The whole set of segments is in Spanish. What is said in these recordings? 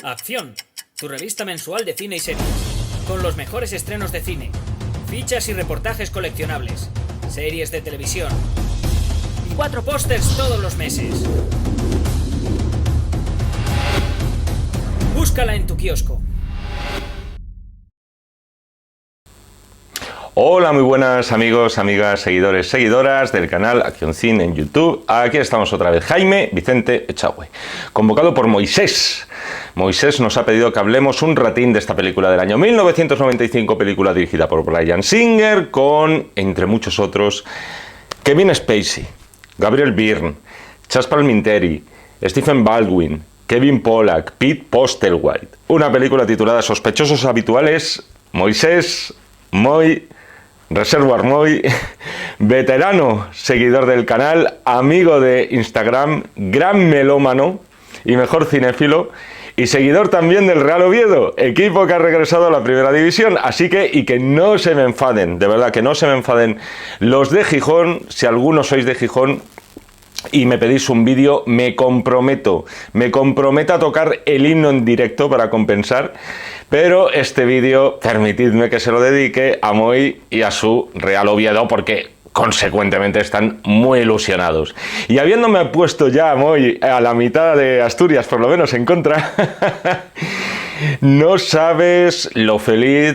Acción, tu revista mensual de cine y series, con los mejores estrenos de cine, fichas y reportajes coleccionables, series de televisión y 4 pósters todos los meses. Búscala en tu kiosco. Hola, muy buenas amigos, amigas, seguidores, seguidoras del canal Acción Cine en YouTube. Aquí estamos otra vez, Jaime Vicente Echagüe, convocado por Moisés. Moisés nos ha pedido que hablemos un ratín de esta película del año 1995, película dirigida por Bryan Singer, con, entre muchos otros, Kevin Spacey, Gabriel Byrne, Chazz Palminteri, Stephen Baldwin, Kevin Pollak, Pete Postlethwaite. Una película titulada Sospechosos Habituales. Moisés, Reservoir Moy, veterano seguidor del canal, amigo de Instagram, gran melómano y mejor cinéfilo, y seguidor también del Real Oviedo, equipo que ha regresado a la primera división. Así que, y que no se me enfaden, de verdad que no se me enfaden los de Gijón, si algunos sois de Gijón y me pedís un vídeo, me comprometo a tocar el himno en directo para compensar, pero este vídeo, permitidme que se lo dedique a Moy y a su Real Oviedo, porque consecuentemente están muy ilusionados. Y habiéndome puesto ya, Moy, a la mitad de Asturias, por lo menos en contra, no sabes lo feliz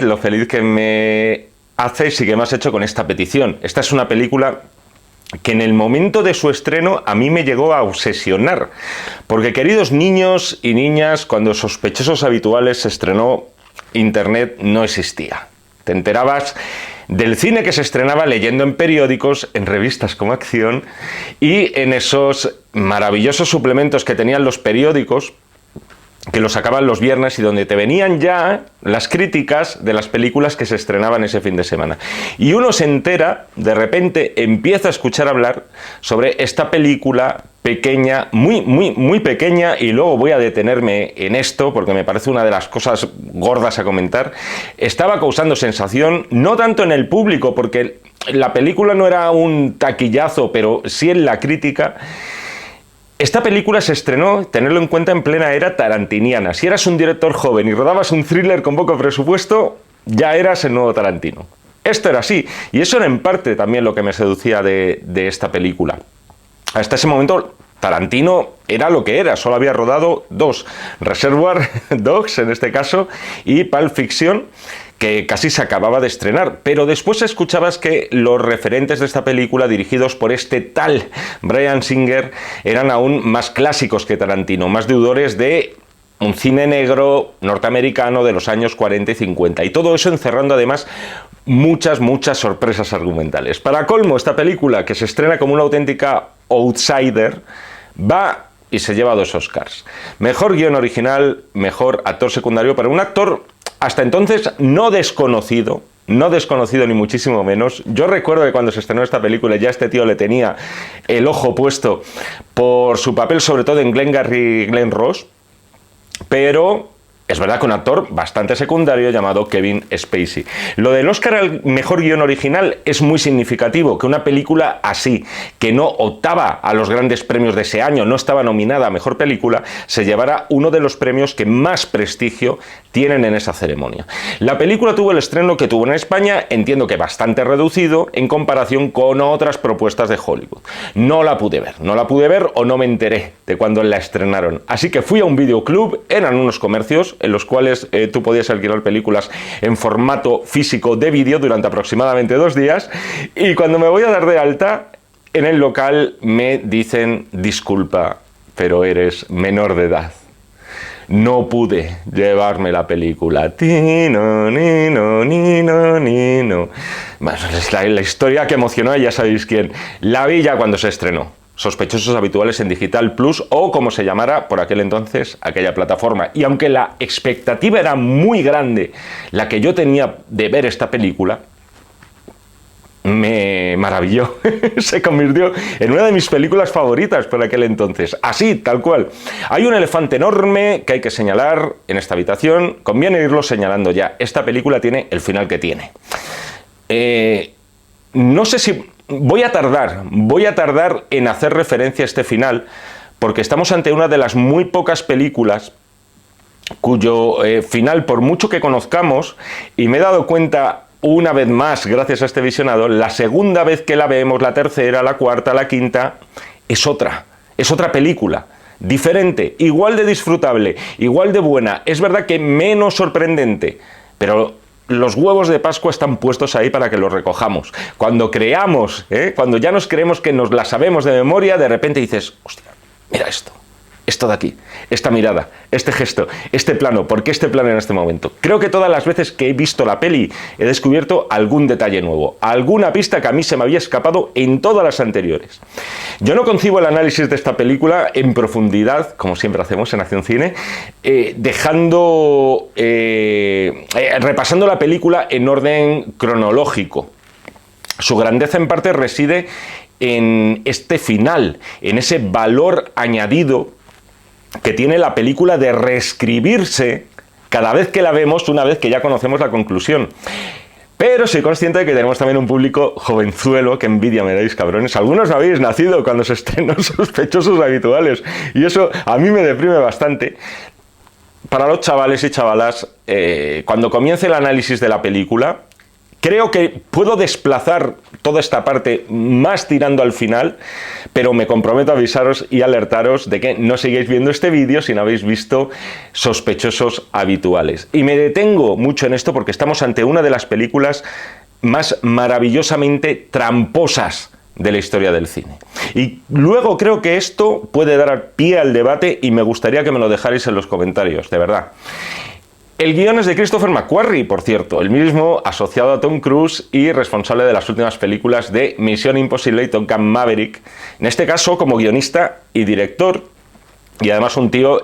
que me haces y que me has hecho con esta petición. Esta es una película que en el momento de su estreno a mí me llegó a obsesionar, porque, queridos niños y niñas, cuando Sospechosos Habituales se estrenó, Internet no existía. Te enterabas del cine que se estrenaba leyendo en periódicos, en revistas como Acción y en esos maravillosos suplementos que tenían los periódicos, que los sacaban los viernes y donde te venían ya las críticas de las películas que se estrenaban ese fin de semana. Y uno se entera, de repente empieza a escuchar hablar sobre esta película pequeña, muy pequeña, y luego voy a detenerme en esto porque me parece una de las cosas gordas a comentar. Estaba causando sensación, no tanto en el público, porque la película no era un taquillazo, pero sí en la crítica. Esta película se estrenó, tenerlo en cuenta, en plena era tarantiniana. Si eras un director joven y rodabas un thriller con poco presupuesto, ya eras el nuevo Tarantino. Esto era así, y eso era en parte también lo que me seducía de esta película. Hasta ese momento, Tarantino era lo que era, solo había rodado 2, Reservoir Dogs en este caso, y Pulp Fiction, que casi se acababa de estrenar, pero después escuchabas que los referentes de esta película, dirigidos por este tal Bryan Singer, eran aún más clásicos que Tarantino, más deudores de un cine negro norteamericano de los años 40 y 50, y todo eso encerrando además muchas sorpresas argumentales. Para colmo, esta película, que se estrena como una auténtica outsider, va y se lleva 2 Oscars. Mejor guión original, mejor actor secundario, para un actor hasta entonces no desconocido ni muchísimo menos. Yo recuerdo que cuando se estrenó esta película ya este tío le tenía el ojo puesto por su papel, sobre todo en Glengarry Glen Ross, pero es verdad que un actor bastante secundario llamado Kevin Spacey. Lo del Oscar al mejor guión original es muy significativo, que una película así, que no optaba a los grandes premios de ese año, no estaba nominada a mejor película, se llevara uno de los premios que más prestigio tienen en esa ceremonia. La película tuvo el estreno que tuvo en España, entiendo que bastante reducido en comparación con otras propuestas de Hollywood. No la pude ver o no me enteré de cuando la estrenaron. Así que fui a un videoclub, eran unos comercios en los cuales tú podías alquilar películas en formato físico de vídeo durante aproximadamente 2 días, y cuando me voy a dar de alta en el local me dicen: disculpa, pero eres menor de edad. No pude llevarme la película. Tino, nino, nino, nino. Bueno, es la historia que emocionó a ya sabéis quién. La vi ya cuando se estrenó. Sospechosos Habituales en Digital Plus, o como se llamara por aquel entonces aquella plataforma. Y aunque la expectativa era muy grande, la que yo tenía de ver esta película, me maravilló. Se convirtió en una de mis películas favoritas por aquel entonces. Así, tal cual. Hay un elefante enorme que hay que señalar en esta habitación. Conviene irlo señalando ya. Esta película tiene el final que tiene. No sé si... Voy a tardar en hacer referencia a este final, porque estamos ante una de las muy pocas películas cuyo final, por mucho que conozcamos, y me he dado cuenta una vez más, gracias a este visionado, la segunda vez que la vemos, la tercera, la cuarta, la quinta, es otra película, diferente, igual de disfrutable, igual de buena, es verdad que menos sorprendente, pero los huevos de Pascua están puestos ahí para que los recojamos. Cuando creamos, cuando ya nos creemos que nos la sabemos de memoria, de repente dices, hostia, mira esto de aquí, esta mirada, este gesto, este plano, ¿por qué este plano en este momento? Creo que todas las veces que he visto la peli he descubierto algún detalle nuevo, alguna pista que a mí se me había escapado en todas las anteriores. Yo no concibo el análisis de esta película en profundidad, como siempre hacemos en Acción Cine, repasando la película en orden cronológico. Su grandeza en parte reside en este final, en ese valor añadido que tiene la película de reescribirse cada vez que la vemos, una vez que ya conocemos la conclusión. Pero soy consciente de que tenemos también un público jovenzuelo, que envidia me dais, cabrones. Algunos no habéis nacido cuando se estrenó Sospechosos Habituales, y eso a mí me deprime bastante. Para los chavales y chavalas, cuando comience el análisis de la película, creo que puedo desplazar toda esta parte más tirando al final, pero me comprometo a avisaros y alertaros de que no sigáis viendo este vídeo si no habéis visto Sospechosos Habituales. Y me detengo mucho en esto porque estamos ante una de las películas más maravillosamente tramposas de la historia del cine. Y luego creo que esto puede dar pie al debate y me gustaría que me lo dejarais en los comentarios, de verdad. El guion es de Christopher McQuarrie, por cierto, el mismo asociado a Tom Cruise y responsable de las últimas películas de Misión Imposible y Top Gun Maverick, en este caso como guionista y director, y además un tío,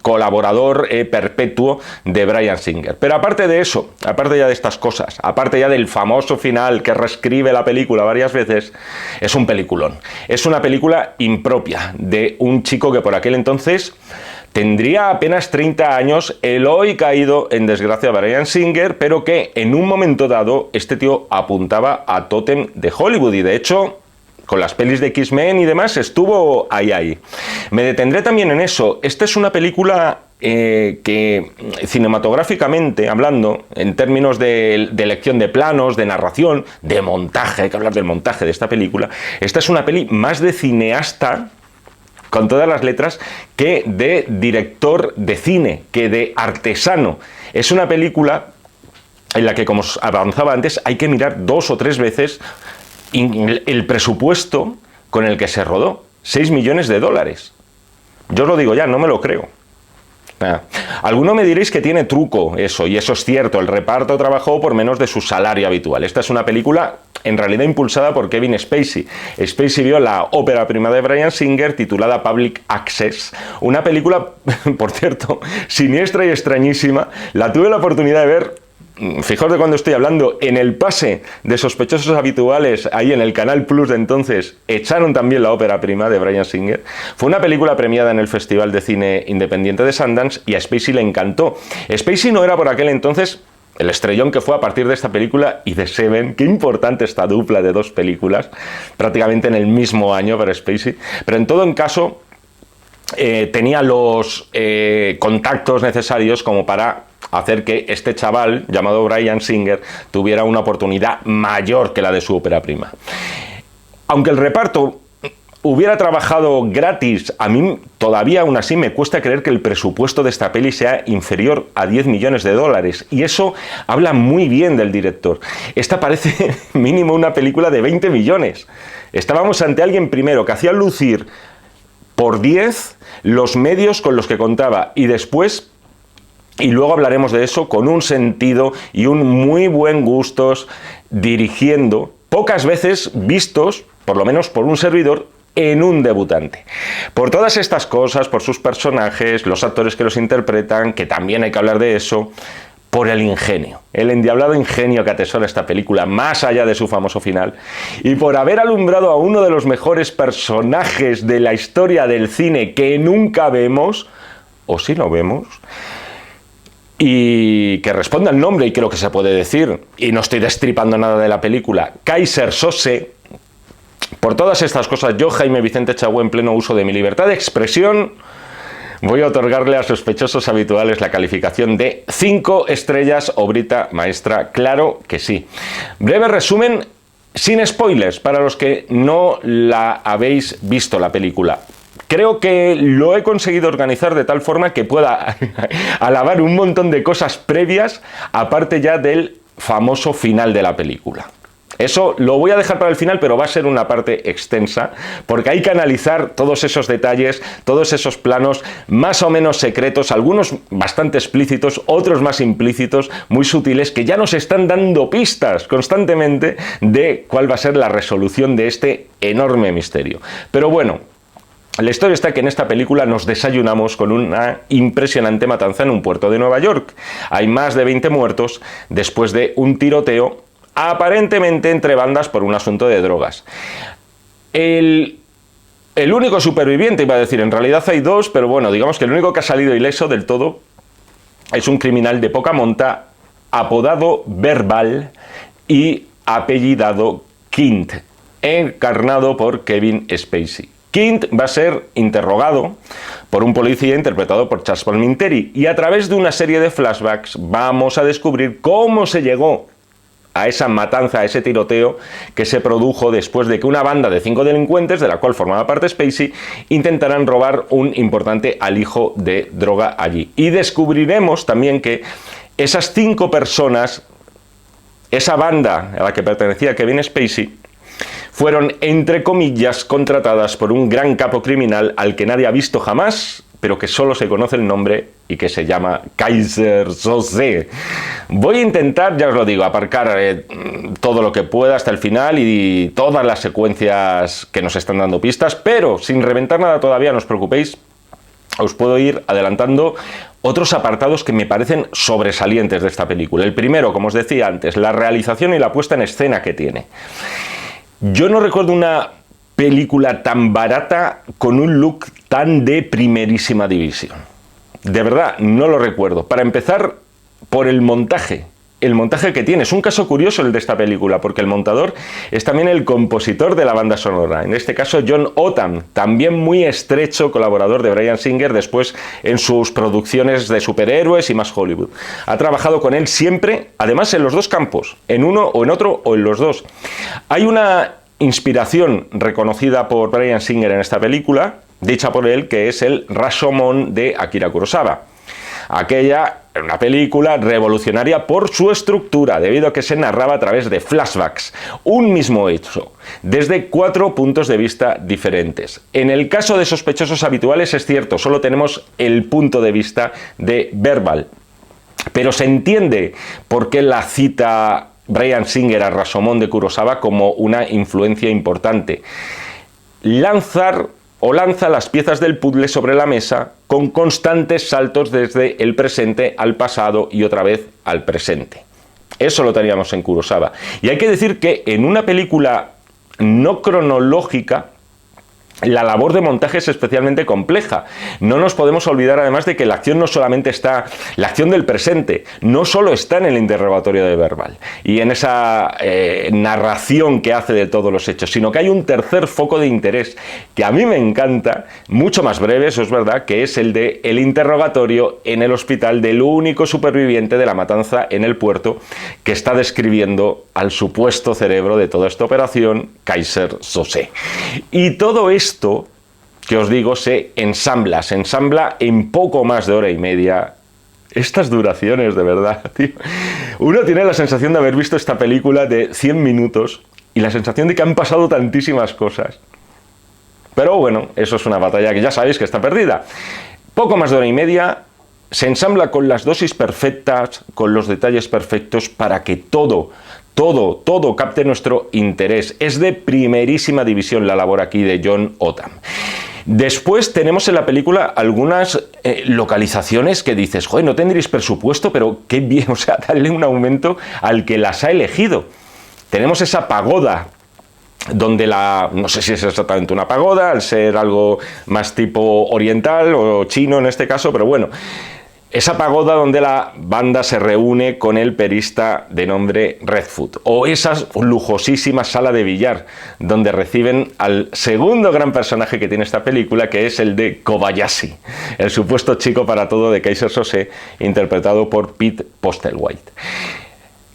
colaborador perpetuo de Bryan Singer. Pero aparte de eso, aparte ya de estas cosas, aparte ya del famoso final que reescribe la película varias veces, es un peliculón. Es una película impropia de un chico que por aquel entonces tendría apenas 30 años, el hoy caído en desgracia Bryan Singer, pero que en un momento dado este tío apuntaba a tótem de Hollywood y de hecho con las pelis de X-Men y demás estuvo ahí. Me detendré también en eso. Esta es una película que cinematográficamente hablando, en términos de elección de planos, de narración, de montaje, hay que hablar del montaje de esta película, esta es una peli más de cineasta, con todas las letras, que de director de cine, que de artesano. Es una película en la que, como os avanzaba antes, hay que mirar 2 o 3 veces el presupuesto con el que se rodó. 6 millones de dólares. Yo os lo digo ya, no me lo creo. Alguno me diréis que tiene truco eso, y eso es cierto, el reparto trabajó por menos de su salario habitual. Esta es una película en realidad impulsada por Kevin Spacey. Spacey vio la ópera prima de Bryan Singer titulada Public Access, una película, por cierto, siniestra y extrañísima. La tuve la oportunidad de ver, fijaos de cuando estoy hablando, en el pase de Sospechosos Habituales, ahí en el Canal Plus de entonces, echaron también la ópera prima de Bryan Singer. Fue una película premiada en el Festival de Cine Independiente de Sundance y a Spacey le encantó. Spacey no era por aquel entonces el estrellón que fue a partir de esta película y de Seven. Qué importante esta dupla de 2 películas, prácticamente en el mismo año para Spacey. Pero en todo caso, tenía los contactos necesarios como para hacer que este chaval llamado Bryan Singer tuviera una oportunidad mayor que la de su ópera prima. Aunque el reparto hubiera trabajado gratis, a mí todavía aún así me cuesta creer que el presupuesto de esta peli sea inferior a 10 millones de dólares, y eso habla muy bien del director. Esta parece mínimo una película de 20 millones. Estábamos ante alguien primero que hacía lucir por 10 los medios con los que contaba, y después, y luego hablaremos de eso, con un sentido y un muy buen gustos dirigiendo, pocas veces vistos, por lo menos por un servidor, en un debutante. Por todas estas cosas, por sus personajes, los actores que los interpretan, que también hay que hablar de eso, por el ingenio, el endiablado ingenio que atesora esta película, más allá de su famoso final, y por haber alumbrado a uno de los mejores personajes de la historia del cine que nunca vemos, o sí lo vemos, y que responda el nombre, y creo que se puede decir, y no estoy destripando nada de la película, Keyser Söze. Por todas estas cosas, yo, Jaime Vicente Chagüe, en pleno uso de mi libertad de expresión, voy a otorgarle a Sospechosos Habituales la calificación de 5 estrellas, obrita maestra, claro que sí. Breve resumen, sin spoilers, para los que no la habéis visto la película. Creo que lo he conseguido organizar de tal forma que pueda alabar un montón de cosas previas, aparte ya del famoso final de la película. Eso lo voy a dejar para el final, pero va a ser una parte extensa, porque hay que analizar todos esos detalles, todos esos planos más o menos secretos, algunos bastante explícitos, otros más implícitos, muy sutiles, que ya nos están dando pistas constantemente de cuál va a ser la resolución de este enorme misterio. Pero bueno, la historia está que en esta película nos desayunamos con una impresionante matanza en un puerto de Nueva York. Hay más de 20 muertos después de un tiroteo aparentemente entre bandas por un asunto de drogas. El único superviviente, iba a decir, en realidad hay dos, pero bueno, digamos que el único que ha salido ileso del todo es un criminal de poca monta, apodado Verbal y apellidado Quint, encarnado por Kevin Spacey. Quint va a ser interrogado por un policía interpretado por Charles Palminteri y a través de una serie de flashbacks vamos a descubrir cómo se llegó a esa matanza, a ese tiroteo que se produjo después de que una banda de 5 delincuentes, de la cual formaba parte Spacey, intentaran robar un importante alijo de droga allí. Y descubriremos también que esas 5 personas, esa banda a la que pertenecía Kevin Spacey, fueron, entre comillas, contratadas por un gran capo criminal al que nadie ha visto jamás, pero que solo se conoce el nombre y que se llama Keyser Söze. Voy a intentar, ya os lo digo, aparcar todo lo que pueda hasta el final y todas las secuencias que nos están dando pistas, pero sin reventar nada todavía, no os preocupéis, os puedo ir adelantando otros apartados que me parecen sobresalientes de esta película. El primero, como os decía antes, la realización y la puesta en escena que tiene. Yo no recuerdo una película tan barata con un look tan de primerísima división. De verdad, no lo recuerdo. Para empezar, por el montaje que tiene. Es un caso curioso el de esta película, porque el montador es también el compositor de la banda sonora. En este caso, John Otam, también muy estrecho colaborador de Bryan Singer después en sus producciones de superhéroes y más Hollywood. Ha trabajado con él siempre, además en los dos campos, en uno o en otro o en los dos. Hay una inspiración reconocida por Bryan Singer en esta película, dicha por él, que es el Rashomon de Akira Kurosawa. Aquella era una película revolucionaria por su estructura, debido a que se narraba a través de flashbacks, un mismo hecho, desde 4 puntos de vista diferentes. En el caso de Sospechosos Habituales es cierto, solo tenemos el punto de vista de Verbal, pero se entiende por qué la cita Bryan Singer a Rashomon de Kurosawa como una influencia importante. Lanza las piezas del puzzle sobre la mesa con constantes saltos desde el presente al pasado y otra vez al presente. Eso lo teníamos en Kurosawa. Y hay que decir que en una película no cronológica, la labor de montaje es especialmente compleja. No nos podemos olvidar además de que la acción no solamente está, la acción del presente, no solo está en el interrogatorio de Verbal y en esa narración que hace de todos los hechos, sino que hay un tercer foco de interés que a mí me encanta, mucho más breve, eso es verdad, que es el de el interrogatorio en el hospital del único superviviente de la matanza en el puerto, que está describiendo al supuesto cerebro de toda esta operación, Keyser Söze. Y todo esto que os digo se ensambla en poco más de hora y media. Estas duraciones, de verdad, tío. Uno tiene la sensación de haber visto esta película de 100 minutos y la sensación de que han pasado tantísimas cosas. Pero bueno, eso es una batalla que ya sabéis que está perdida. Poco más de hora y media, se ensambla con las dosis perfectas, con los detalles perfectos para que todo capte nuestro interés. Es de primerísima división la labor aquí de John Otam. Después tenemos en la película algunas localizaciones que dices, joder, no tendréis presupuesto, pero qué bien, o sea, darle un aumento al que las ha elegido. Tenemos esa pagoda, donde no sé si es exactamente una pagoda, al ser algo más tipo oriental o chino en este caso, pero bueno, esa pagoda donde la banda se reúne con el perista de nombre Redfoot, o esa lujosísima sala de billar donde reciben al segundo gran personaje que tiene esta película, que es el de Kobayashi, el supuesto chico para todo de Keyser Söze, interpretado por Pete Postlethwaite.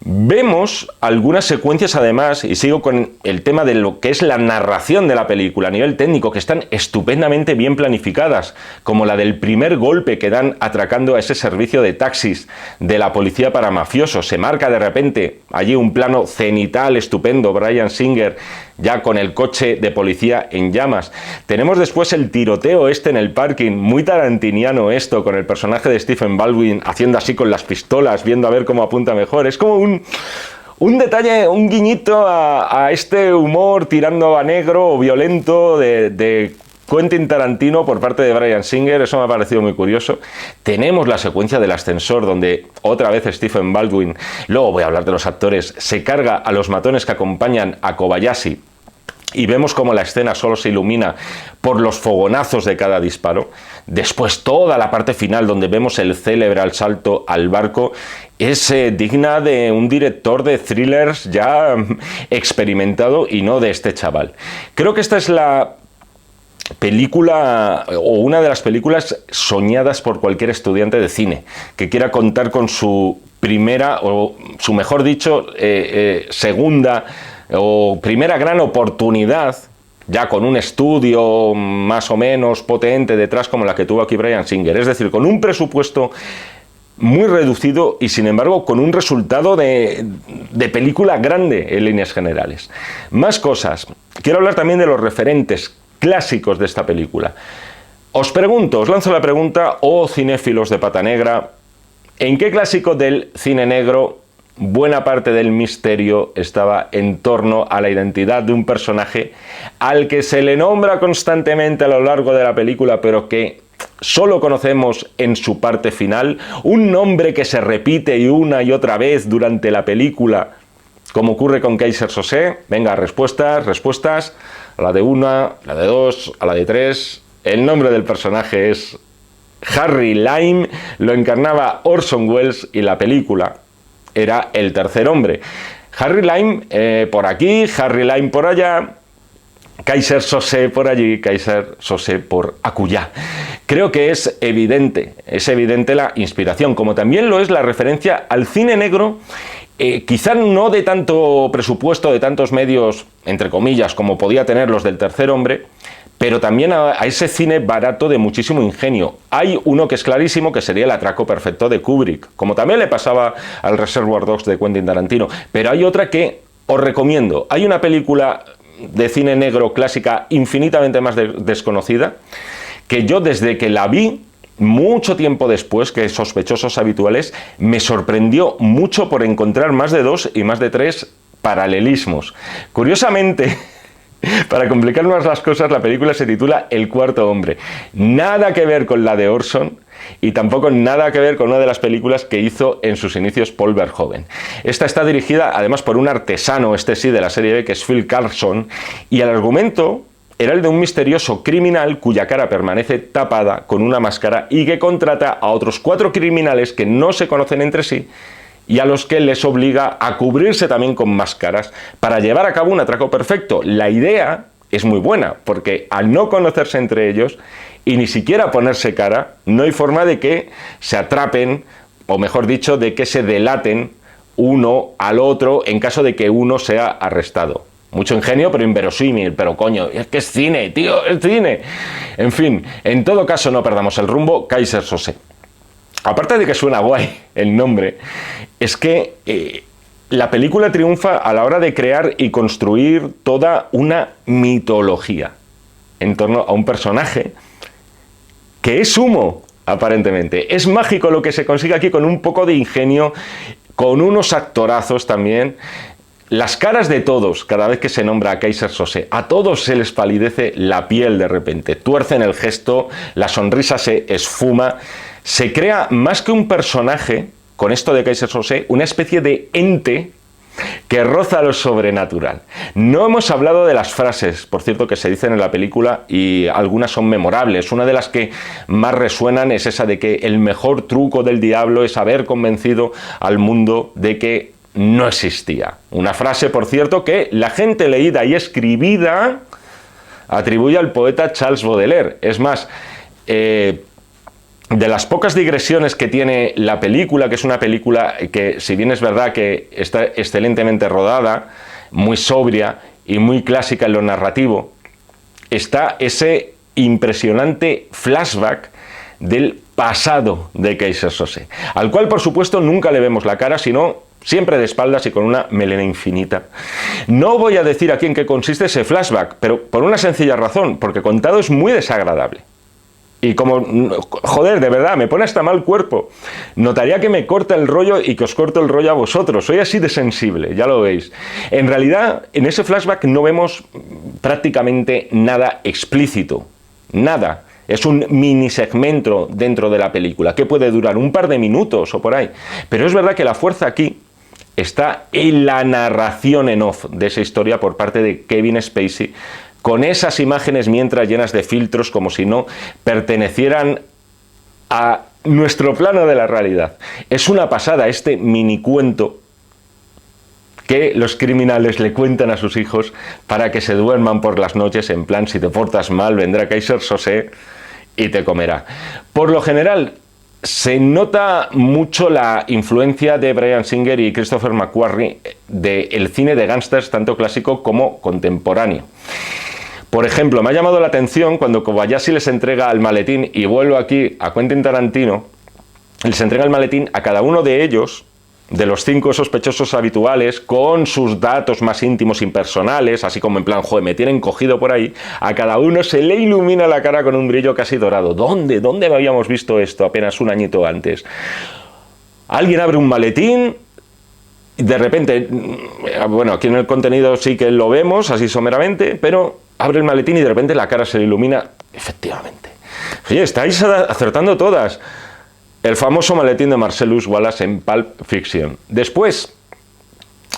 Vemos algunas secuencias además, y sigo con el tema de lo que es la narración de la película a nivel técnico, que están estupendamente bien planificadas, como la del primer golpe que dan atracando a ese servicio de taxis de la policía para mafiosos. Se marca de repente allí un plano cenital estupendo, Bryan Singer ya con el coche de policía en llamas. Tenemos después el tiroteo en el parking, muy tarantiniano esto, con el personaje de Stephen Baldwin haciendo así con las pistolas, viendo a ver cómo apunta mejor. Es como un detalle, un guiñito a este humor tirando a negro o violento de Quentin Tarantino por parte de Bryan Singer. Eso me ha parecido muy curioso. Tenemos la secuencia del ascensor donde otra vez Stephen Baldwin, luego voy a hablar de los actores, se carga a los matones que acompañan a Kobayashi y vemos cómo la escena solo se ilumina por los fogonazos de cada disparo. Después toda la parte final donde vemos el célebre salto al barco es digna de un director de thrillers ya experimentado y no de este chaval. Creo que esta es la película o una de las películas soñadas por cualquier estudiante de cine que quiera contar con su primera o su mejor dicho segunda o primera gran oportunidad, ya con un estudio más o menos potente detrás como la que tuvo aquí Bryan Singer, es decir, con un presupuesto muy reducido y sin embargo con un resultado de película grande en líneas generales. Más cosas, quiero hablar también de los referentes clásicos de esta película. Os pregunto, os lanzo la pregunta, cinéfilos de pata negra, ¿en qué clásico del cine negro buena parte del misterio estaba en torno a la identidad de un personaje al que se le nombra constantemente a lo largo de la película, pero que solo conocemos en su parte final? Un nombre que se repite una y otra vez durante la película, como ocurre con Keyser Söze. Venga, respuestas, a la de una, a la de dos, a la de tres. El nombre del personaje es Harry Lime, lo encarnaba Orson Welles y la película era El tercer hombre. Harry Lime por aquí, Harry Lime por allá, Keyser Söze por allí, Keyser Söze por acullá. Creo que es evidente la inspiración, como también lo es la referencia al cine negro, quizá no de tanto presupuesto, de tantos medios, entre comillas, como podía tener los del tercer hombre, pero también a ese cine barato de muchísimo ingenio. Hay uno que es clarísimo, que sería El atraco perfecto de Kubrick, como también le pasaba al Reservoir Dogs de Quentin Tarantino, pero hay otra que os recomiendo. Hay una película de cine negro clásica infinitamente más desconocida, que yo desde que la vi, mucho tiempo después que Sospechosos Habituales, me sorprendió mucho por encontrar más de 2 y más de 3 paralelismos. Curiosamente, para complicar más las cosas, la película se titula El cuarto hombre. Nada que ver con la de Orson y tampoco nada que ver con una de las películas que hizo en sus inicios Paul Verhoeven. Esta está dirigida además por un artesano, sí, de la serie B, que es Phil Carlson, y el argumento era el de un misterioso criminal cuya cara permanece tapada con una máscara y que contrata a otros 4 criminales que no se conocen entre sí y a los que les obliga a cubrirse también con máscaras para llevar a cabo un atraco perfecto. La idea es muy buena, porque al no conocerse entre ellos y ni siquiera ponerse cara, no hay forma de que se atrapen, o mejor dicho, de que se delaten uno al otro en caso de que uno sea arrestado. Mucho ingenio, pero inverosímil, pero coño, es que es cine, tío, es cine. En fin, en todo caso no perdamos el rumbo, Keyser Söze. Aparte de que suena guay el nombre, es que la película triunfa a la hora de crear y construir toda una mitología en torno a un personaje que es humo, aparentemente. Es mágico lo que se consigue aquí con un poco de ingenio, con unos actorazos también. Las caras de todos, cada vez que se nombra a Keyser Söze, a todos se les palidece la piel de repente, tuercen el gesto, la sonrisa se esfuma. Se crea más que un personaje, con esto de Keyser Söze, una especie de ente que roza lo sobrenatural. No hemos hablado de las frases, por cierto, que se dicen en la película y algunas son memorables. Una de las que más resuenan es esa de que el mejor truco del diablo es haber convencido al mundo de que no existía. Una frase, por cierto, que la gente leída y escribida atribuye al poeta Charles Baudelaire. Es más, de las pocas digresiones que tiene la película, que es una película que, si bien es verdad que está excelentemente rodada, muy sobria y muy clásica en lo narrativo, está ese impresionante flashback del pasado de Keyser Söze, al cual, por supuesto, nunca le vemos la cara, sino siempre de espaldas y con una melena infinita. No voy a decir aquí en qué consiste ese flashback, pero por una sencilla razón, porque contado es muy desagradable. Y como, joder, de verdad, me pone hasta mal cuerpo. Notaría que me corta el rollo y que os corto el rollo a vosotros. Soy así de sensible, ya lo veis. En realidad, en ese flashback no vemos prácticamente nada explícito. Nada. Es un mini segmento dentro de la película, que puede durar un par de minutos o por ahí. Pero es verdad que la fuerza aquí está en la narración en off de esa historia por parte de Kevin Spacey, con esas imágenes mientras llenas de filtros como si no pertenecieran a nuestro plano de la realidad. Es una pasada este mini cuento que los criminales le cuentan a sus hijos para que se duerman por las noches en plan, si te portas mal vendrá Keyser Söze y te comerá. Por lo general se nota mucho la influencia de Bryan Singer y Christopher McQuarrie del cine de gángsters tanto clásico como contemporáneo. Por ejemplo, me ha llamado la atención cuando Kobayashi les entrega el maletín, y vuelvo aquí a Quentin Tarantino, les entrega el maletín a cada uno de ellos, de los 5 sospechosos habituales, con sus datos más íntimos y personales, así como en plan, joder, me tienen cogido por ahí. A cada uno se le ilumina la cara con un brillo casi dorado. ¿Dónde habíamos visto esto apenas un añito antes? Alguien abre un maletín, y de repente, bueno, aquí en el contenido sí que lo vemos, así someramente, pero abre el maletín y de repente la cara se le ilumina. Efectivamente. Oye, estáis acertando todas. El famoso maletín de Marcellus Wallace en Pulp Fiction. Después,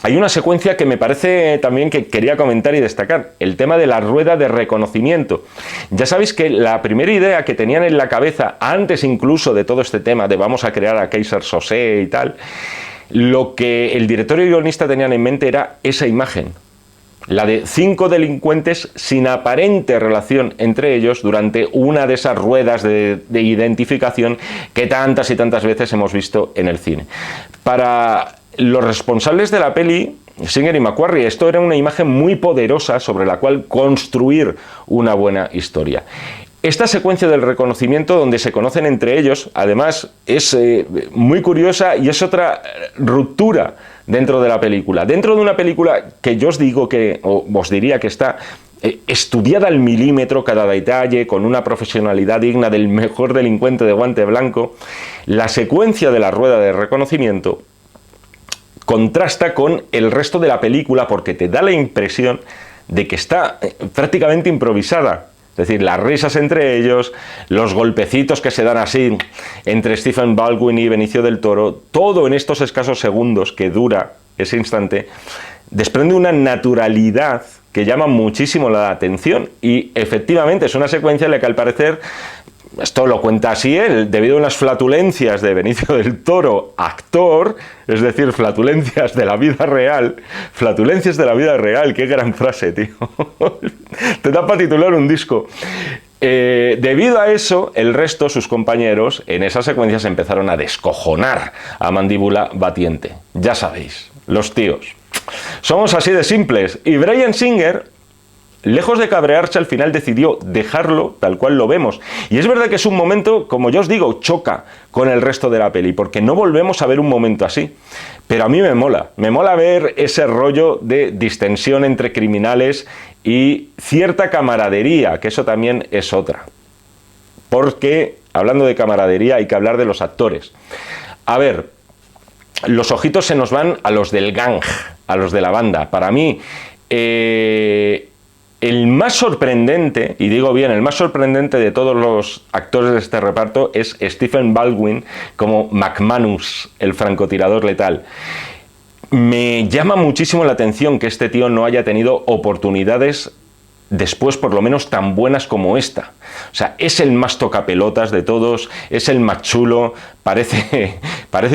hay una secuencia que me parece también que quería comentar y destacar. El tema de la rueda de reconocimiento. Ya sabéis que la primera idea que tenían en la cabeza, antes incluso de todo este tema de vamos a crear a Keyser Söze y tal, lo que el director y el guionista tenían en mente era esa imagen. La de 5 delincuentes sin aparente relación entre ellos durante una de esas ruedas de identificación que tantas y tantas veces hemos visto en el cine. Para los responsables de la peli, Singer y McQuarrie, esto era una imagen muy poderosa sobre la cual construir una buena historia. Esta secuencia del reconocimiento donde se conocen entre ellos, además, es muy curiosa y es otra ruptura dentro de la película. Dentro de una película que yo os digo que, o os diría que está estudiada al milímetro cada detalle, con una profesionalidad digna del mejor delincuente de guante blanco, la secuencia de la rueda de reconocimiento contrasta con el resto de la película porque te da la impresión de que está prácticamente improvisada. Es decir, las risas entre ellos, los golpecitos que se dan así entre Stephen Baldwin y Benicio del Toro, todo en estos escasos segundos que dura ese instante, desprende una naturalidad que llama muchísimo la atención. Y efectivamente es una secuencia en la que al parecer, esto lo cuenta así él, debido a unas flatulencias de Benicio del Toro, actor, es decir, flatulencias de la vida real, qué gran frase, tío, te da para titular un disco. Debido a eso, el resto, sus compañeros, en esas secuencias empezaron a descojonar a mandíbula batiente. Ya sabéis, los tíos. Somos así de simples. Y Bryan Singer, lejos de cabrearse, al final decidió dejarlo tal cual lo vemos. Y es verdad que es un momento, como yo os digo, choca con el resto de la peli, porque no volvemos a ver un momento así. Pero a mí me mola ver ese rollo de distensión entre criminales y cierta camaradería, que eso también es otra. Porque, hablando de camaradería, hay que hablar de los actores. A ver, los ojitos se nos van a los del gang, a los de la banda. Para mí, el más sorprendente, y digo bien, el más sorprendente de todos los actores de este reparto es Stephen Baldwin como McManus, el francotirador letal. Me llama muchísimo la atención que este tío no haya tenido oportunidades después, por lo menos, tan buenas como esta. O sea, es el más tocapelotas de todos, es el más chulo, parece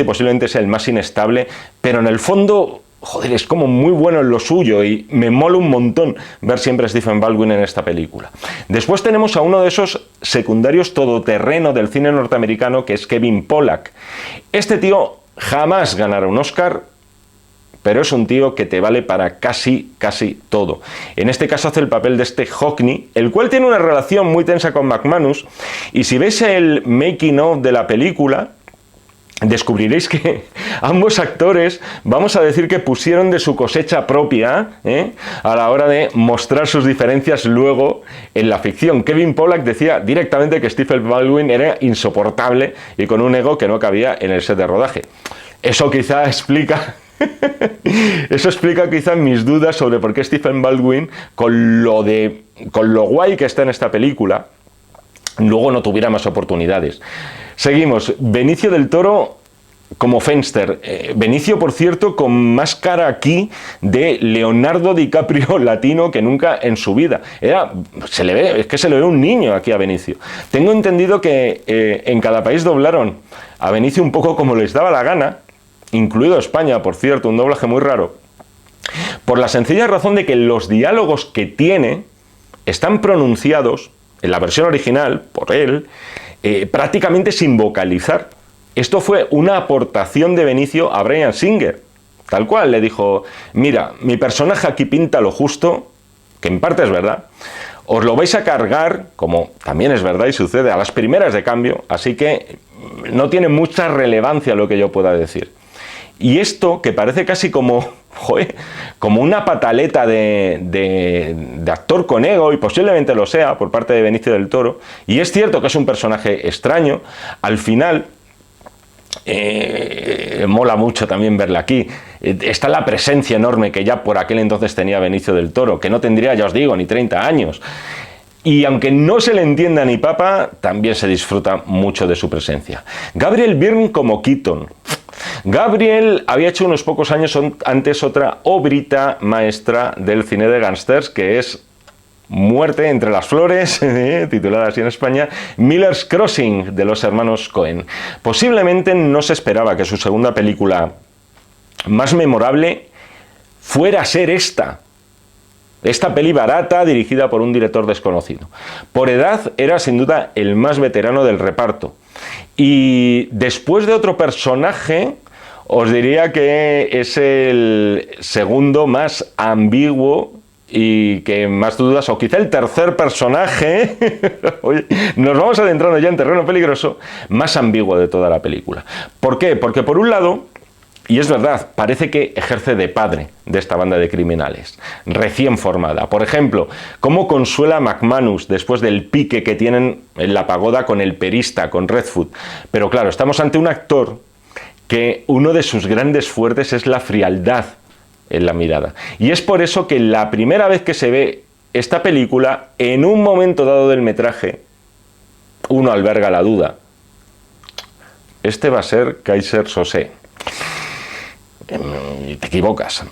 posiblemente ser el más inestable, pero en el fondo, joder, es como muy bueno en lo suyo y me mola un montón ver siempre a Stephen Baldwin en esta película. Después tenemos a uno de esos secundarios todoterreno del cine norteamericano, que es Kevin Pollak. Este tío jamás ganará un Oscar, pero es un tío que te vale para casi todo. En este caso hace el papel de este Hockney, el cual tiene una relación muy tensa con McManus, y si veis el making of de la película, descubriréis que ambos actores, vamos a decir que pusieron de su cosecha propia a la hora de mostrar sus diferencias luego en la ficción. Kevin Pollak decía directamente que Stephen Baldwin era insoportable y con un ego que no cabía en el set de rodaje. Eso quizá explica... Eso explica quizá mis dudas sobre por qué Stephen Baldwin, con lo guay que está en esta película, luego no tuviera más oportunidades. Seguimos. Benicio del Toro como Fenster. Benicio, por cierto, con más cara aquí de Leonardo DiCaprio latino que nunca en su vida. Se le ve un niño aquí a Benicio. Tengo entendido que en cada país doblaron a Benicio un poco como les daba la gana, incluido España, por cierto, un doblaje muy raro, por la sencilla razón de que los diálogos que tiene están pronunciados en la versión original por él prácticamente sin vocalizar. Esto fue una aportación de Benicio a Bryan Singer, tal cual. Le dijo: mira, mi personaje aquí pinta lo justo, que en parte es verdad, os lo vais a cargar, como también es verdad y sucede, a las primeras de cambio, así que no tiene mucha relevancia lo que yo pueda decir. Y esto, que parece casi como, como una pataleta de actor con ego, y posiblemente lo sea por parte de Benicio del Toro, y es cierto que es un personaje extraño, al final mola mucho también verla aquí. Está la presencia enorme que ya por aquel entonces tenía Benicio del Toro, que no tendría, ya os digo, ni 30 años. Y aunque no se le entienda ni papa, también se disfruta mucho de su presencia. Gabriel Byrne como Keaton. Gabriel había hecho unos pocos años antes otra obrita maestra del cine de gángsters, que es Muerte entre las flores, titulada así en España, Miller's Crossing, de los hermanos Coen. Posiblemente no se esperaba que su segunda película más memorable fuera a ser esta peli barata dirigida por un director desconocido. Por edad era sin duda el más veterano del reparto. Y después de otro personaje, os diría que es el segundo más ambiguo y que más dudas, o quizá el tercer personaje, oye, nos vamos adentrando ya en terreno peligroso, más ambiguo de toda la película. ¿Por qué? Porque por un lado, y es verdad, parece que ejerce de padre de esta banda de criminales, recién formada. Por ejemplo, cómo consuela a McManus después del pique que tienen en la pagoda con el perista, con Redfoot. Pero claro, estamos ante un actor que uno de sus grandes fuertes es la frialdad en la mirada. Y es por eso que la primera vez que se ve esta película, en un momento dado del metraje, uno alberga la duda. Este va a ser Keyser Söze. Te equivocas.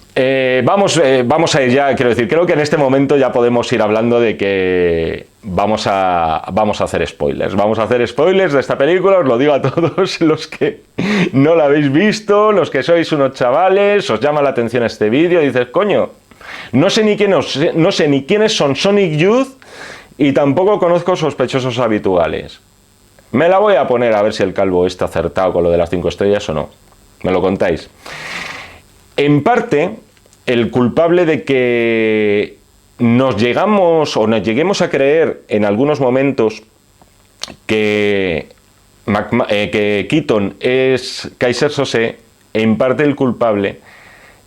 Vamos a ir ya, quiero decir, creo que en este momento ya podemos ir hablando de que vamos a hacer spoilers. Vamos a hacer spoilers de esta película, os lo digo a todos los que no la habéis visto, los que sois unos chavales, os llama la atención este vídeo y dices, coño, no sé ni quiénes son Sonic Youth y tampoco conozco sospechosos habituales. Me la voy a poner a ver si el calvo está acertado con lo de las 5 estrellas o no. Me lo contáis. En parte, el culpable de que nos lleguemos a creer en algunos momentos que Keaton es Keyser Söze, en parte el culpable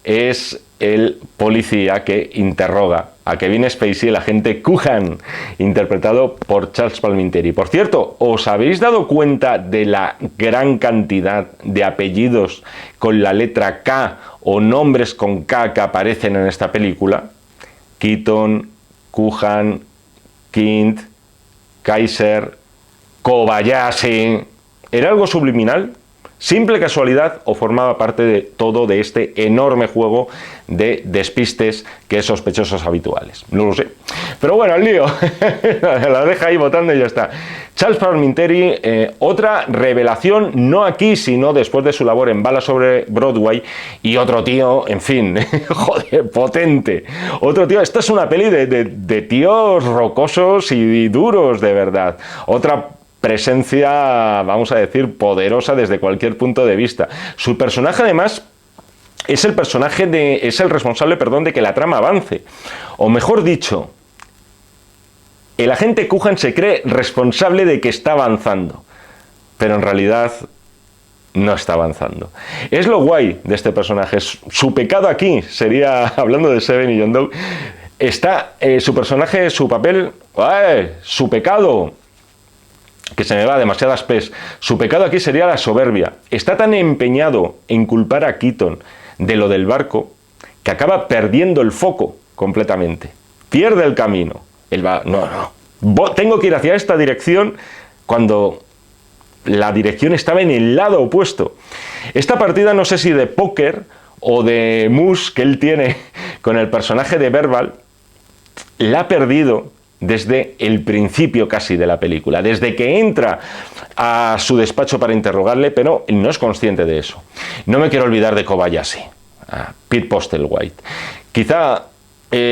es el policía que interroga a Kevin Spacey, el agente Coogan, interpretado por Charles Palminteri. Por cierto, ¿os habéis dado cuenta de la gran cantidad de apellidos con la letra K o nombres con K que aparecen en esta película? Keaton, Coogan, Kint, Keyser, Kobayashi. ¿Era algo subliminal? ¿Simple casualidad o formaba parte de todo de este enorme juego de despistes que es Sospechosos Habituales? No lo sé. Pero bueno, el lío. La deja ahí votando y ya está. Charles Palminteri, otra revelación, no aquí, sino después de su labor en Bala sobre Broadway. Y otro tío, en fin, joder, potente. Otro tío, esta es una peli de tíos rocosos y duros, de verdad. Otra presencia, vamos a decir, poderosa desde cualquier punto de vista. Su personaje, además, es el responsable, perdón, de que la trama avance. O mejor dicho, el agente Coogan se cree responsable de que está avanzando, pero en realidad no está avanzando. Es lo guay de este personaje. Su pecado aquí sería, hablando de Seven y John Doe, está su personaje, su papel, su pecado, que se me va demasiadas pes. Su pecado aquí sería la soberbia. Está tan empeñado en culpar a Keaton de lo del barco que acaba perdiendo el foco completamente. Pierde el camino. Él va, tengo que ir hacia esta dirección cuando la dirección estaba en el lado opuesto. Esta partida, no sé si de póker o de mus que él tiene con el personaje de Verbal, la ha perdido desde el principio casi de la película, desde que entra a su despacho para interrogarle, pero él no es consciente de eso. No me quiero olvidar de Kobayashi, Pete Postlethwaite. Quizá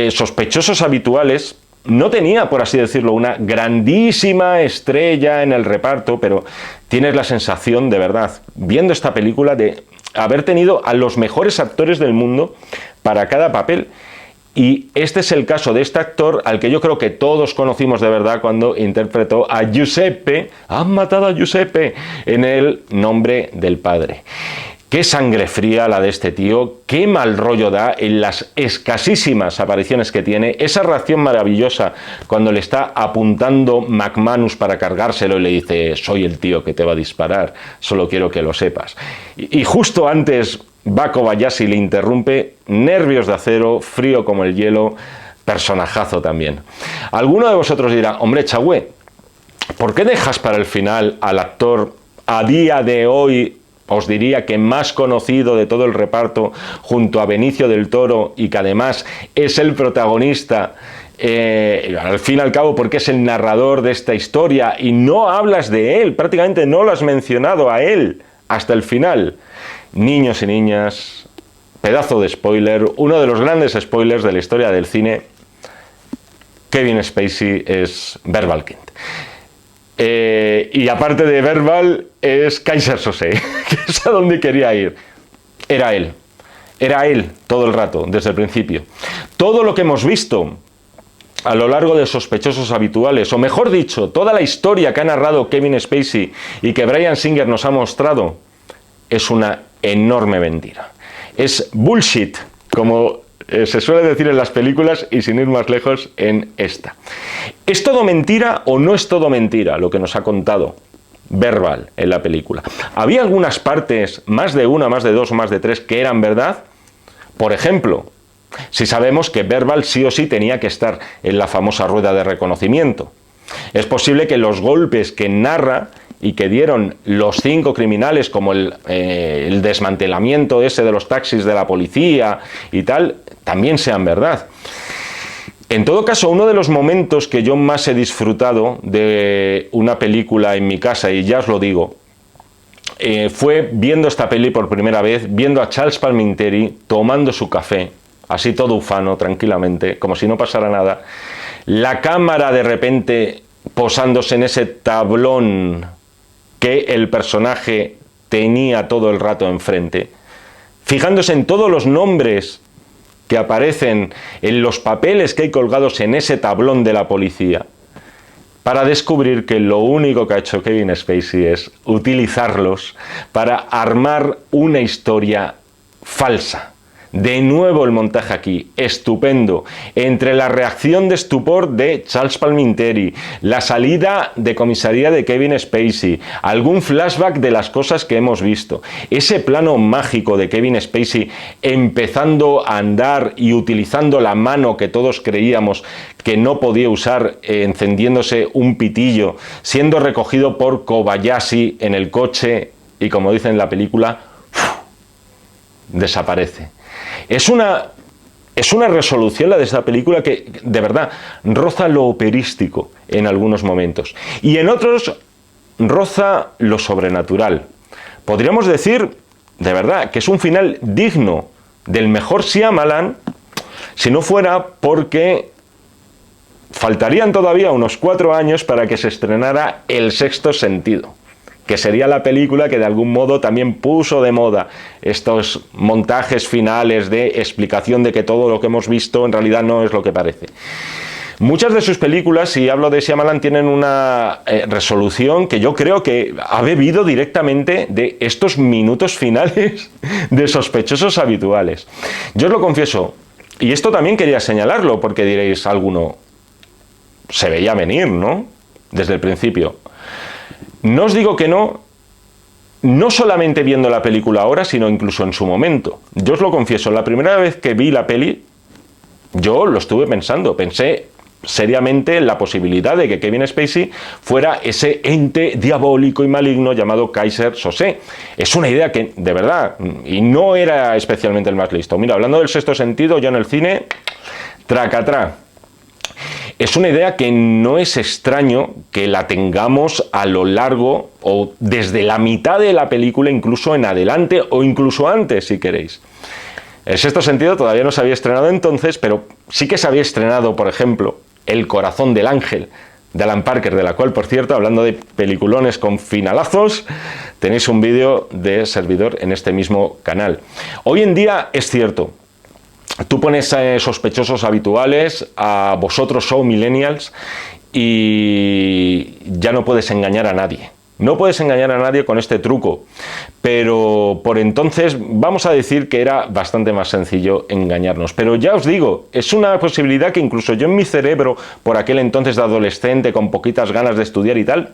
Sospechosos Habituales no tenía, por así decirlo, una grandísima estrella en el reparto, pero tienes la sensación, de verdad, viendo esta película, de haber tenido a los mejores actores del mundo para cada papel. Y este es el caso de este actor al que yo creo que todos conocimos de verdad cuando interpretó a Giuseppe, han matado a Giuseppe, en El nombre del padre. Qué sangre fría la de este tío, qué mal rollo da en las escasísimas apariciones que tiene, esa reacción maravillosa cuando le está apuntando McManus para cargárselo y le dice, soy el tío que te va a disparar, solo quiero que lo sepas. Y justo antes va Kobayashi y le interrumpe, nervios de acero, frío como el hielo, personajazo también. Alguno de vosotros dirá, hombre, Chagüe, ¿por qué dejas para el final al actor a día de hoy, os diría que más conocido de todo el reparto, junto a Benicio del Toro, y que además es el protagonista, al fin y al cabo porque es el narrador de esta historia, y no hablas de él, prácticamente no lo has mencionado a él hasta el final? Niños y niñas, pedazo de spoiler, uno de los grandes spoilers de la historia del cine, Kevin Spacey es Verbal Kint. Y aparte de Verbal es Keyser Söze, que es a donde quería ir. Era él todo el rato, desde el principio. Todo lo que hemos visto a lo largo de Sospechosos Habituales, o mejor dicho, toda la historia que ha narrado Kevin Spacey y que Bryan Singer nos ha mostrado, es una enorme mentira. Es bullshit, como se suele decir en las películas, y sin ir más lejos en esta. ¿Es todo mentira o no es todo mentira lo que nos ha contado Verbal en la película? ¿Había algunas partes, más de una, más de dos, más de tres, que eran verdad? Por ejemplo, si sabemos que Verbal sí o sí tenía que estar en la famosa rueda de reconocimiento. Es posible que los golpes que narra y que dieron los 5 criminales, como el desmantelamiento ese de los taxis de la policía y tal, también sean verdad. En todo caso, uno de los momentos que yo más he disfrutado de una película en mi casa, y ya os lo digo, fue viendo esta peli por primera vez, viendo a Charles Palminteri tomando su café, así todo ufano, tranquilamente, como si no pasara nada, la cámara de repente posándose en ese tablón que el personaje tenía todo el rato enfrente, fijándose en todos los nombres que aparecen en los papeles que hay colgados en ese tablón de la policía, para descubrir que lo único que ha hecho Kevin Spacey es utilizarlos para armar una historia falsa. De nuevo el montaje aquí, estupendo, entre la reacción de estupor de Charles Palminteri, la salida de comisaría de Kevin Spacey, algún flashback de las cosas que hemos visto, ese plano mágico de Kevin Spacey empezando a andar y utilizando la mano que todos creíamos que no podía usar, encendiéndose un pitillo, siendo recogido por Kobayashi en el coche y, como dice en la película, desaparece. Es una resolución la de esta película que, de verdad, roza lo operístico en algunos momentos. Y en otros roza lo sobrenatural. Podríamos decir, de verdad, que es un final digno del mejor Shyamalan, si no fuera porque faltarían todavía unos 4 años para que se estrenara El Sexto Sentido, que sería la película que de algún modo también puso de moda estos montajes finales de explicación de que todo lo que hemos visto en realidad no es lo que parece. Muchas de sus películas, si hablo de Shyamalan, tienen una resolución que yo creo que ha bebido directamente de estos minutos finales de Sospechosos Habituales. Yo os lo confieso, y esto también quería señalarlo, porque diréis alguno, se veía venir, ¿no? Desde el principio. No os digo que no, no solamente viendo la película ahora, sino incluso en su momento. Yo os lo confieso, la primera vez que vi la peli, yo lo estuve pensando, pensé seriamente en la posibilidad de que Kevin Spacey fuera ese ente diabólico y maligno llamado Keyser Söze. Es una idea que, de verdad, y no era especialmente el más listo. Mira, hablando del Sexto Sentido, yo en el cine, tracatrá. Es una idea que no es extraño que la tengamos a lo largo o desde la mitad de la película, incluso en adelante o incluso antes, si queréis. El Sexto Sentido todavía no se había estrenado entonces, pero sí que se había estrenado, por ejemplo, El Corazón del Ángel, de Alan Parker, de la cual, por cierto, hablando de peliculones con finalazos, tenéis un vídeo de servidor en este mismo canal. Hoy en día es cierto, tú pones Sospechosos Habituales, a Vosotros Show Millennials, y ya no puedes engañar a nadie. No puedes engañar a nadie con este truco, pero por entonces vamos a decir que era bastante más sencillo engañarnos. Pero ya os digo, es una posibilidad que incluso yo en mi cerebro, por aquel entonces de adolescente, con poquitas ganas de estudiar y tal,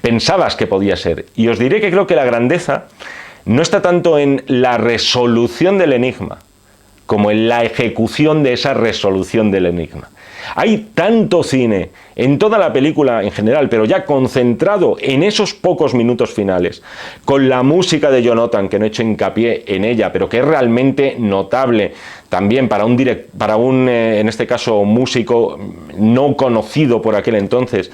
pensabas que podía ser. Y os diré que creo que la grandeza no está tanto en la resolución del enigma, como en la ejecución de esa resolución del enigma. Hay tanto cine en toda la película en general, pero ya concentrado en esos pocos minutos finales, con la música de Jonathan, que no he hecho hincapié en ella, pero que es realmente notable también para un en este caso, músico no conocido por aquel entonces.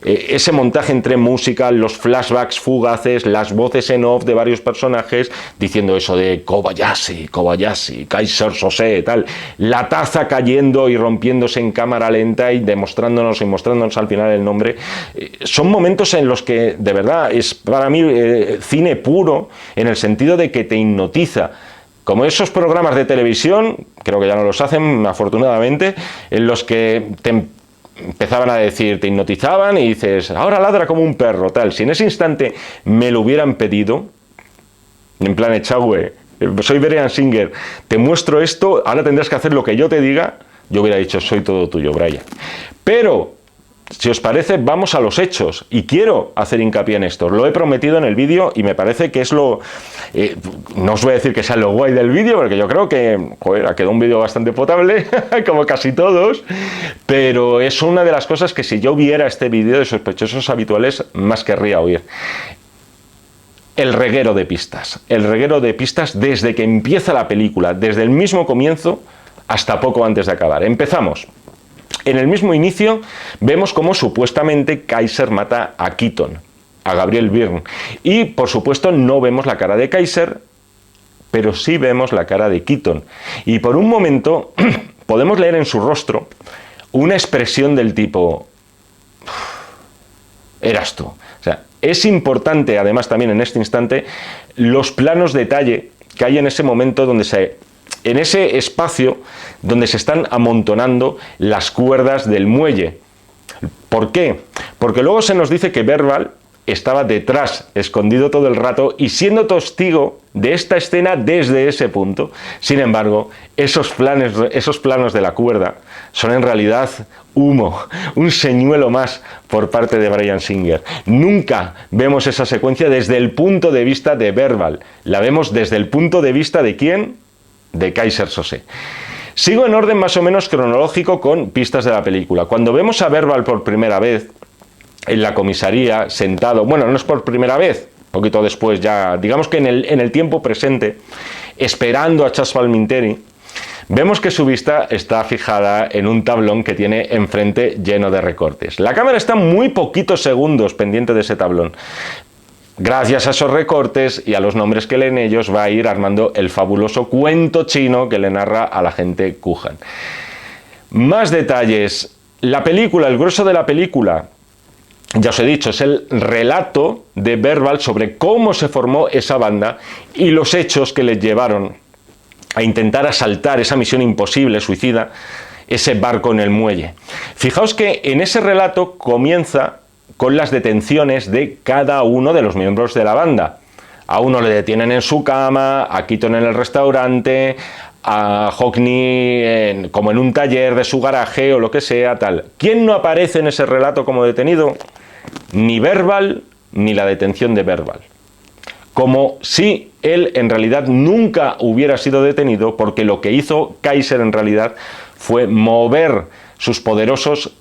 Ese montaje entre música, los flashbacks fugaces, las voces en off de varios personajes diciendo eso de Kobayashi, Kobayashi, Keyser Söze, tal, la taza cayendo y rompiéndose en cámara lenta y demostrándonos y mostrándonos al final el nombre. Son momentos en los que, de verdad, es para mí cine puro, en el sentido de que te hipnotiza. Como esos programas de televisión, creo que ya no los hacen, afortunadamente, en los que te empezaban a decir, te hipnotizaban y dices, ahora ladra como un perro, tal. Si en ese instante me lo hubieran pedido, en plan, Echagüe, soy Brian Singer, te muestro esto, ahora tendrás que hacer lo que yo te diga, yo hubiera dicho, soy todo tuyo, Brian. Pero, si os parece, vamos a los hechos, y quiero hacer hincapié en esto. Lo he prometido en el vídeo y me parece que es lo... no os voy a decir que sea lo guay del vídeo, porque yo creo que, joder, ha quedado un vídeo bastante potable, como casi todos, pero es una de las cosas que si yo viera este vídeo de Sospechosos Habituales, más querría oír. El reguero de pistas. El reguero de pistas desde que empieza la película, desde el mismo comienzo hasta poco antes de acabar. Empezamos. En el mismo inicio vemos cómo supuestamente Keyser mata a Keaton, a Gabriel Byrne. Y por supuesto no vemos la cara de Keyser, pero sí vemos la cara de Keaton. Y por un momento podemos leer en su rostro una expresión del tipo, eras tú. O sea, es importante además también en este instante los planos detalle que hay en ese momento en ese espacio donde se están amontonando las cuerdas del muelle. ¿Por qué? Porque luego se nos dice que Verbal estaba detrás, escondido todo el rato y siendo testigo de esta escena desde ese punto. Sin embargo, esos planos de la cuerda son en realidad humo, un señuelo más por parte de Brian Singer. Nunca vemos esa secuencia desde el punto de vista de Verbal. La vemos desde el punto de vista de ¿quién? De Keyser Söze. Sigo en orden más o menos cronológico con pistas de la película. Cuando vemos a Verbal por primera vez en la comisaría, sentado, bueno, no es por primera vez, poquito después ya, digamos que en el tiempo presente, esperando a Chazz Palminteri, vemos que su vista está fijada en un tablón que tiene enfrente lleno de recortes. La cámara está muy poquitos segundos pendiente de ese tablón. Gracias a esos recortes y a los nombres que leen ellos, va a ir armando el fabuloso cuento chino que le narra a la gente Kujan. Más detalles. La película, el grueso de la película, ya os he dicho, es el relato de Verbal sobre cómo se formó esa banda y los hechos que les llevaron a intentar asaltar esa misión imposible, suicida, ese barco en el muelle. Fijaos que en ese relato comienza con las detenciones de cada uno de los miembros de la banda. A uno le detienen en su cama, a Keaton en el restaurante, a Hockney como en un taller de su garaje o lo que sea, tal. ¿Quién no aparece en ese relato como detenido? Ni Verbal, ni la detención de Verbal. Como si él en realidad nunca hubiera sido detenido, porque lo que hizo Kaiser en realidad fue mover sus poderosos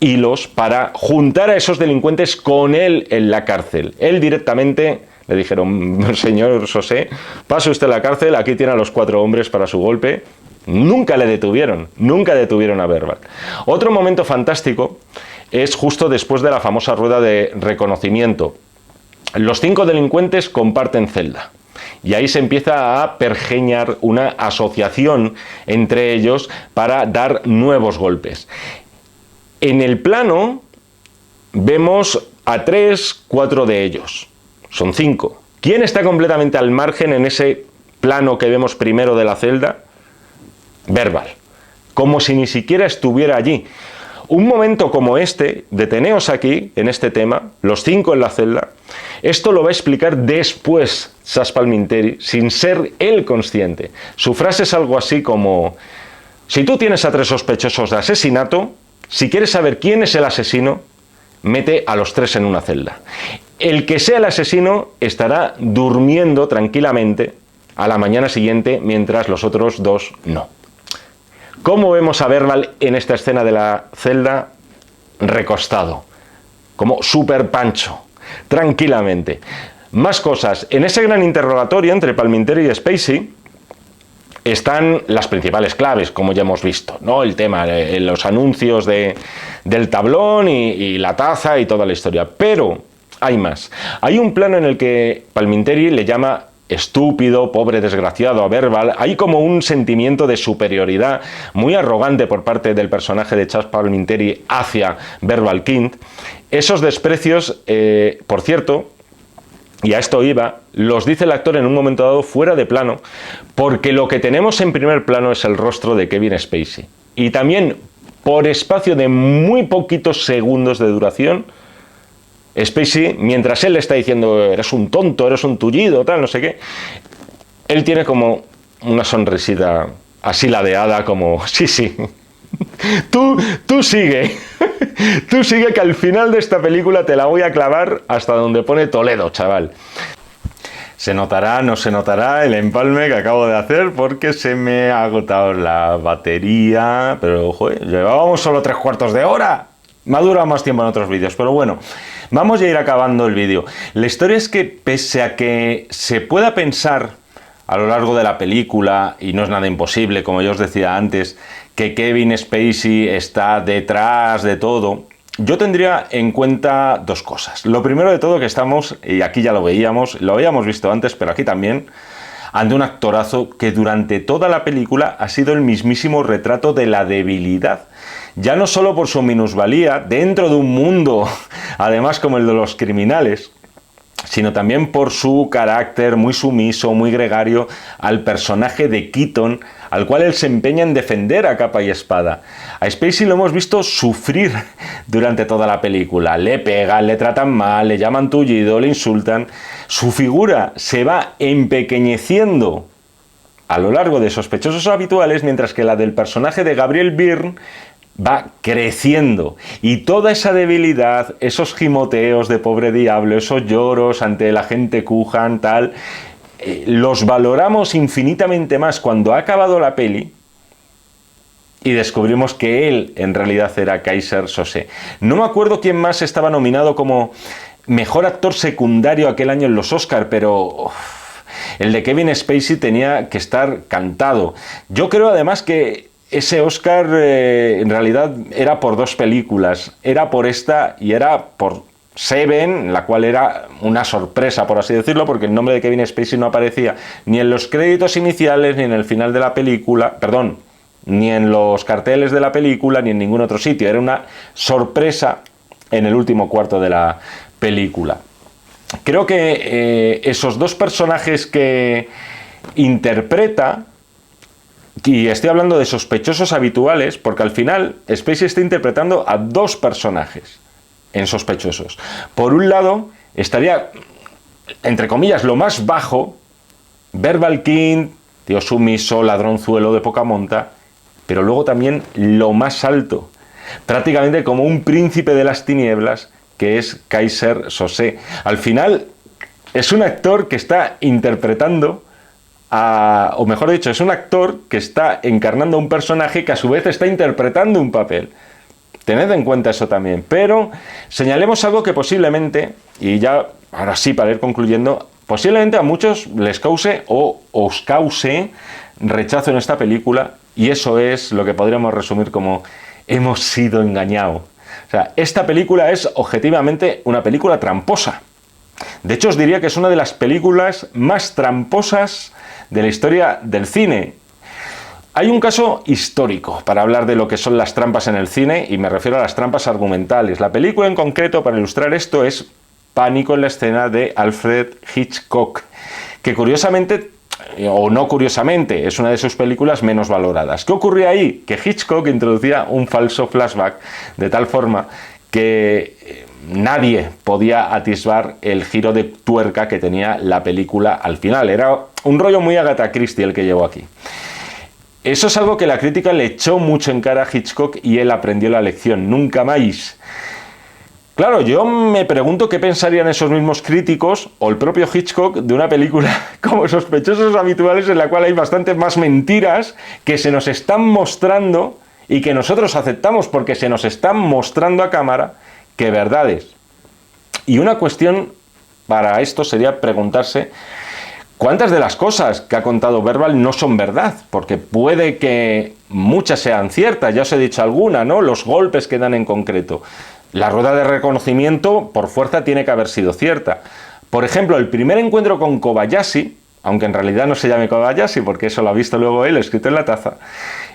hilos para juntar a esos delincuentes con él en la cárcel. Él directamente le dijeron: señor Sosé, pase usted a la cárcel, aquí tiene a los 4 hombres para su golpe. Nunca le detuvieron, nunca detuvieron a Verbal. Otro momento fantástico es justo después de la famosa rueda de reconocimiento. Los 5 delincuentes comparten celda. Y ahí se empieza a pergeñar una asociación entre ellos para dar nuevos golpes. En el plano vemos a 3, 4 de ellos. Son 5. ¿Quién está completamente al margen en ese plano que vemos primero de la celda? Verbal. Como si ni siquiera estuviera allí. Un momento como este, deteneos aquí, en este tema, los 5 en la celda, esto lo va a explicar después Chazz Palminteri, sin ser él consciente. Su frase es algo así como: si tú tienes a 3 sospechosos de asesinato, si quieres saber quién es el asesino, mete a los 3 en una celda. El que sea el asesino estará durmiendo tranquilamente a la mañana siguiente, mientras los otros 2 no. ¿Cómo vemos a Verbal en esta escena de la celda? Recostado, como súper pancho, tranquilamente. Más cosas. En ese gran interrogatorio entre Palminteri y Spacey están las principales claves, como ya hemos visto, ¿no? El tema, los anuncios del tablón y la taza y toda la historia. Pero hay más. Hay un plano en el que Palminteri le llama estúpido, pobre desgraciado a Verbal. Hay como un sentimiento de superioridad muy arrogante por parte del personaje de Chazz Palminteri hacia Verbal Kint. Esos desprecios, por cierto, y a esto iba, los dice el actor en un momento dado fuera de plano, porque lo que tenemos en primer plano es el rostro de Kevin Spacey. Y también, por espacio de muy poquitos segundos de duración, Spacey, mientras él le está diciendo: eres un tonto, eres un tullido, tal, no sé qué, él tiene como una sonrisita así ladeada, como: sí, sí, tú sigue, tú sigue, que al final de esta película te la voy a clavar hasta donde pone Toledo, chaval. Se notará, no se notará el empalme que acabo de hacer porque se me ha agotado la batería, pero joder, llevábamos solo 3/4 de hora. Me ha durado más tiempo en otros vídeos, pero bueno, vamos a ir acabando el vídeo. La historia es que, pese a que se pueda pensar a lo largo de la película, y no es nada imposible, como yo os decía antes, que Kevin Spacey está detrás de todo, yo tendría en cuenta 2 cosas. Lo primero de todo, que estamos, y aquí ya lo veíamos, lo habíamos visto antes, pero aquí también, ante un actorazo que durante toda la película ha sido el mismísimo retrato de la debilidad. Ya no solo por su minusvalía dentro de un mundo, además como el de los criminales, sino también por su carácter muy sumiso, muy gregario al personaje de Keaton, al cual él se empeña en defender a capa y espada. A Spacey lo hemos visto sufrir durante toda la película. Le pegan, le tratan mal, le llaman tullido, le insultan. Su figura se va empequeñeciendo a lo largo de sospechosos habituales, mientras que la del personaje de Gabriel Byrne va creciendo, y toda esa debilidad, esos gimoteos de pobre diablo, esos lloros ante la gente Kujan, tal, los valoramos infinitamente más cuando ha acabado la peli y descubrimos que él en realidad era Keyser Söze. No me acuerdo quién más estaba nominado como mejor actor secundario aquel año en los Oscar, pero el de Kevin Spacey tenía que estar cantado. Yo creo además que ese Oscar en realidad era por dos películas, era por esta y era por Seven, la cual era una sorpresa, por así decirlo, porque el nombre de Kevin Spacey no aparecía ni en los créditos iniciales, ni en el final de la película, perdón, ni en los carteles de la película, ni en ningún otro sitio. Era una sorpresa en el último cuarto de la película. Creo que esos dos personajes que interpreta, y estoy hablando de sospechosos habituales, porque al final Spacey está interpretando a dos personajes en Sospechosos. Por un lado, estaría, entre comillas, lo más bajo, Verbal King, tío sumiso, ladronzuelo de poca monta, pero luego también lo más alto, prácticamente como un príncipe de las tinieblas, que es Keyser Söze. Al final, es un actor que está interpretando o mejor dicho, es un actor que está encarnando un personaje que a su vez está interpretando un papel. Tened en cuenta eso también. Pero señalemos algo que posiblemente, y ya ahora sí para ir concluyendo, posiblemente a muchos les cause o os cause rechazo en esta película, y eso es lo que podríamos resumir como hemos sido engañados. O sea, esta película es objetivamente una película tramposa. De hecho, os diría que es una de las películas más tramposas de la historia del cine. Hay un caso histórico para hablar de lo que son las trampas en el cine, y me refiero a las trampas argumentales. La película en concreto, para ilustrar esto, es Pánico en la escena, de Alfred Hitchcock, que curiosamente, o no curiosamente, es una de sus películas menos valoradas. ¿Qué ocurría ahí? Que Hitchcock introducía un falso flashback de tal forma que nadie podía atisbar el giro de tuerca que tenía la película al final. Era un rollo muy Agatha Christie el que llevó aquí. Eso es algo que la crítica le echó mucho en cara a Hitchcock, y él aprendió la lección. Nunca más. Claro, yo me pregunto qué pensarían esos mismos críticos o el propio Hitchcock de una película como Sospechosos Habituales, en la cual hay bastantes más mentiras que se nos están mostrando y que nosotros aceptamos porque se nos están mostrando a cámara, que verdades. Y una cuestión para esto sería preguntarse ¿cuántas de las cosas que ha contado Verbal no son verdad? Porque puede que muchas sean ciertas, ya os he dicho alguna, ¿no? Los golpes que dan en concreto. La rueda de reconocimiento, por fuerza, tiene que haber sido cierta. Por ejemplo, el primer encuentro con Kobayashi, aunque en realidad no se llame Kobayashi, porque eso lo ha visto luego él, escrito en la taza.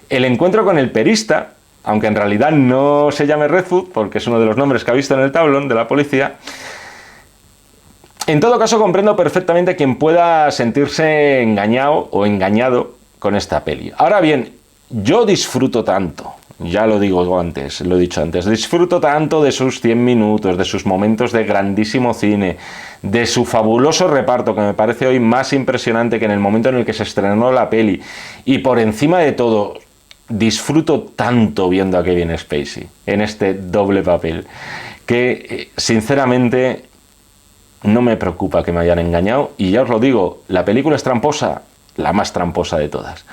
El encuentro con el perista, aunque en realidad no se llame Redfoot, porque es uno de los nombres que ha visto en el tablón de la policía. En todo caso, comprendo perfectamente a quien pueda sentirse engañado o engañado con esta peli. Ahora bien, yo disfruto tanto, ya lo digo antes, lo he dicho antes, disfruto tanto de sus 100 minutos, de sus momentos de grandísimo cine, de su fabuloso reparto, que me parece hoy más impresionante que en el momento en el que se estrenó la peli. Y por encima de todo, disfruto tanto viendo a Kevin Spacey en este doble papel, que sinceramente no me preocupa que me hayan engañado, y ya os lo digo, la película es tramposa, la más tramposa de todas.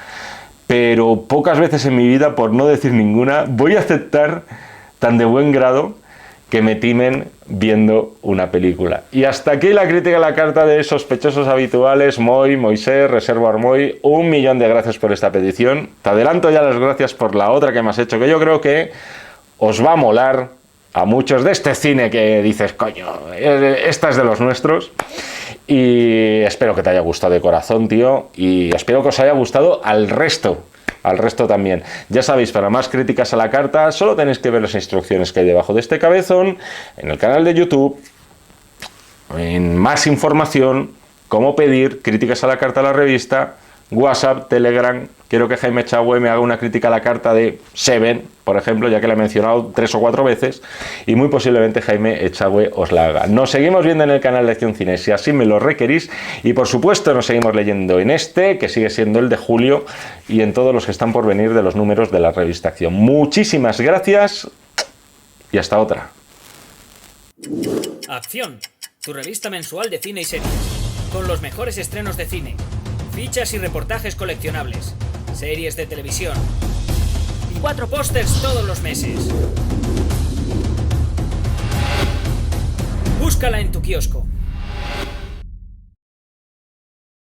Pero pocas veces en mi vida, por no decir ninguna, voy a aceptar tan de buen grado que me timen viendo una película. Y hasta aquí la crítica a la carta de Sospechosos Habituales. Moisés, Reservoir Moy, 1.000.000 de gracias por esta petición. Te adelanto ya las gracias por la otra que me has hecho, que yo creo que os va a molar a muchos de este cine que dices, coño, esta es de los nuestros. Y espero que te haya gustado de corazón, tío, y espero que os haya gustado al resto también. Ya sabéis, para más críticas a la carta, solo tenéis que ver las instrucciones que hay debajo de este cabezón, en el canal de YouTube, en más información, cómo pedir críticas a la carta a la revista, WhatsApp, Telegram. Quiero que Jaime Echagüe me haga una crítica a la carta de Seven, por ejemplo, ya que la he mencionado 3 o 4 veces, y muy posiblemente Jaime Echagüe os la haga. Nos seguimos viendo en el canal de Acción Cine, si así me lo requerís, y por supuesto nos seguimos leyendo en este, que sigue siendo el de julio, y en todos los que están por venir de los números de la revista Acción. Muchísimas gracias, y hasta otra. Acción, tu revista mensual de cine y series, con los mejores estrenos de cine, fichas y reportajes coleccionables, series de televisión y 4 pósters todos los meses. Busca Búscala en tu kiosco.